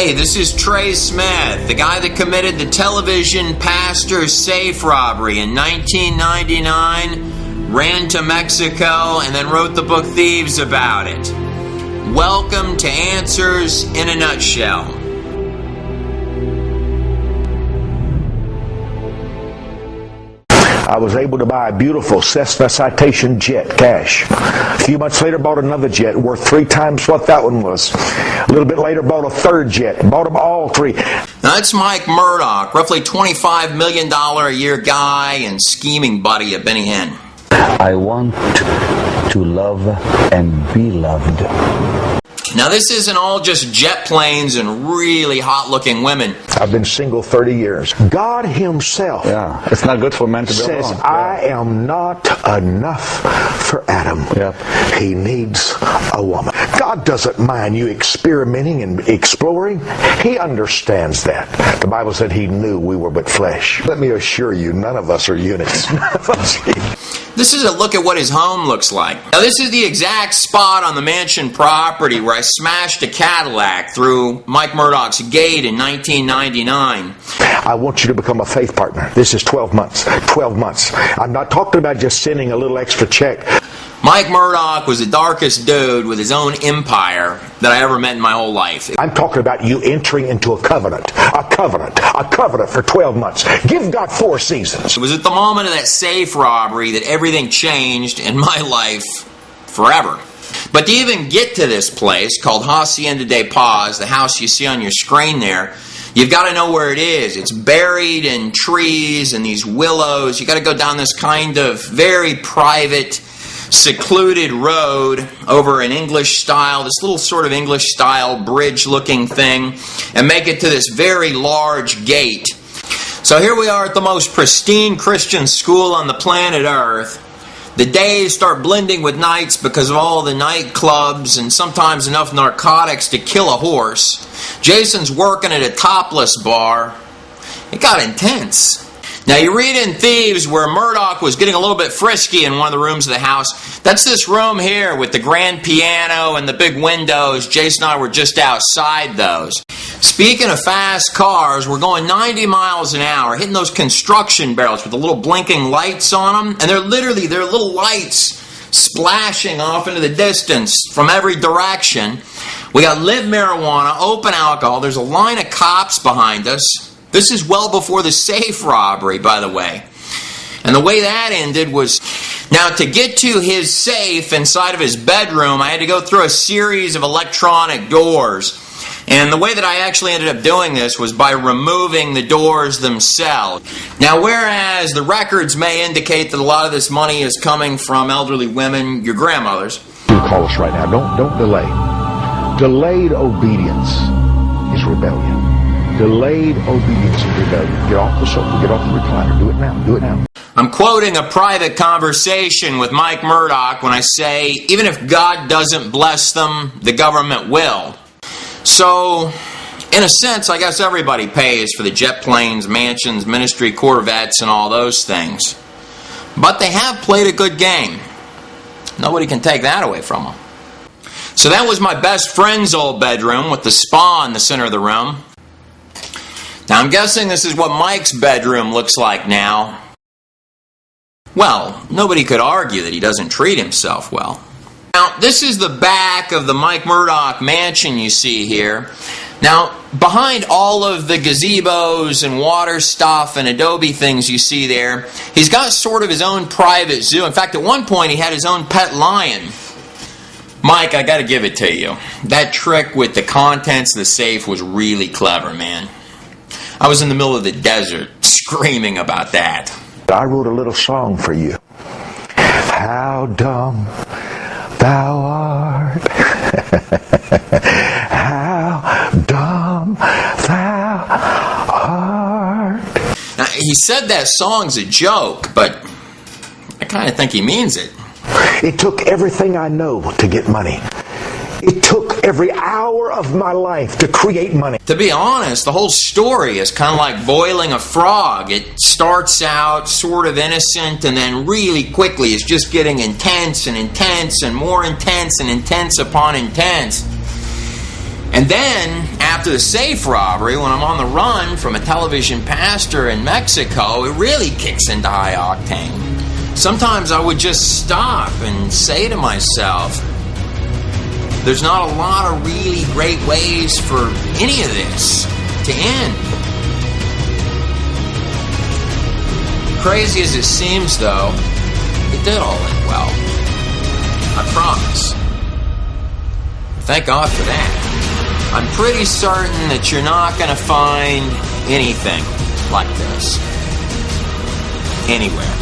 Hey, this is Trey Smith, the guy that committed the television pastor's safe robbery in 1999, ran to Mexico, and then wrote the book Thieves about it. Welcome to Answers in a Nutshell. I was able to buy a beautiful Cessna Citation jet cash. A few months later, bought another jet worth 3 times what that one was. A little bit later, bought a third jet. Bought them all 3. Now, that's Mike Murdoch, roughly $25 million a year guy and scheming buddy of Benny Hinn. I want to love and be loved. Now, this isn't all just jet planes and really hot-looking women. I've been single 30 years. God himself It's not good for men to be says, alone. I am not enough for Adam. He needs a woman. God doesn't mind you experimenting and exploring. He understands that. The Bible said he knew we were but flesh. Let me assure you, none of us are units. None of us are. This is a look at what his home looks like. Now, this is the exact spot on the mansion property where I smashed a Cadillac through Mike Murdoch's gate in 1999. I want you to become a faith partner. This is 12 months. 12 months. I'm not talking about just sending a little extra check. Mike Murdoch was the darkest dude with his own empire that I ever met in my whole life. I'm talking about you entering into a covenant. A covenant for 12 months. Give God 4 seasons. It was at the moment of that safe robbery that everything changed in my life forever. But to even get to this place called Hacienda de Paz, the house you see on your screen there, you've got to know where it is. It's buried in trees and these willows. You've got to go down this kind of very private, secluded road over an English style, this little sort of English style bridge looking thing, and make it to this very large gate. So here we are at the most pristine Christian school on the planet Earth. The days start blending with nights because of all the nightclubs and sometimes enough narcotics to kill a horse. Jason's working at a topless bar. It got intense. Now, you read in Thieves where Murdoch was getting a little bit frisky in one of the rooms of the house. That's this room here with the grand piano and the big windows. Jason and I were just outside those. Speaking of fast cars, we're going 90 miles an hour, hitting those construction barrels with the little blinking lights on them. And they're little lights splashing off into the distance from every direction. We got lit marijuana, open alcohol. There's a line of cops behind us. This is well before the safe robbery, by the way. And the way that ended was, now to get to his safe inside of his bedroom, I had to go through a series of electronic doors. And the way that I actually ended up doing this was by removing the doors themselves. Now, whereas the records may indicate that a lot of this money is coming from elderly women, your grandmothers. You call us right now. Don't delay. Delayed obedience is rebellion. Delayed obedience is rebellion. Get off the sofa. Get off the recliner. Do it now. Do it now. I'm quoting a private conversation with Mike Murdoch when I say, even if God doesn't bless them, the government will. So, in a sense, I guess everybody pays for the jet planes, mansions, ministry Corvettes, and all those things. But they have played a good game. Nobody can take that away from them. So that was my best friend's old bedroom with the spa in the center of the room. Now, I'm guessing this is what Mike's bedroom looks like now. Well, nobody could argue that he doesn't treat himself well. Now, this is the back of the Mike Murdoch mansion you see here. Now, behind all of the gazebos and water stuff and adobe things you see there, he's got sort of his own private zoo. In fact, at one point he had his own pet lion. Mike, I got to give it to you. That trick with the contents of the safe was really clever, man. I was in the middle of the desert screaming about that. I wrote a little song for you. How dumb thou art. How dumb thou art. Now, he said that song's a joke, but I kind of think he means it. It took everything I know to get money. It took every hour of my life to create money. To be honest, the whole story is kind of like boiling a frog. It starts out sort of innocent and then really quickly is just getting intense and intense and more intense and intense upon intense. And then, after the safe robbery, when I'm on the run from a television pastor in Mexico, it really kicks into high octane. Sometimes I would just stop and say to myself, there's not a lot of really great ways for any of this to end. Crazy as it seems, though, it did all end well. I promise. Thank God for that. I'm pretty certain that you're not going to find anything like this anywhere.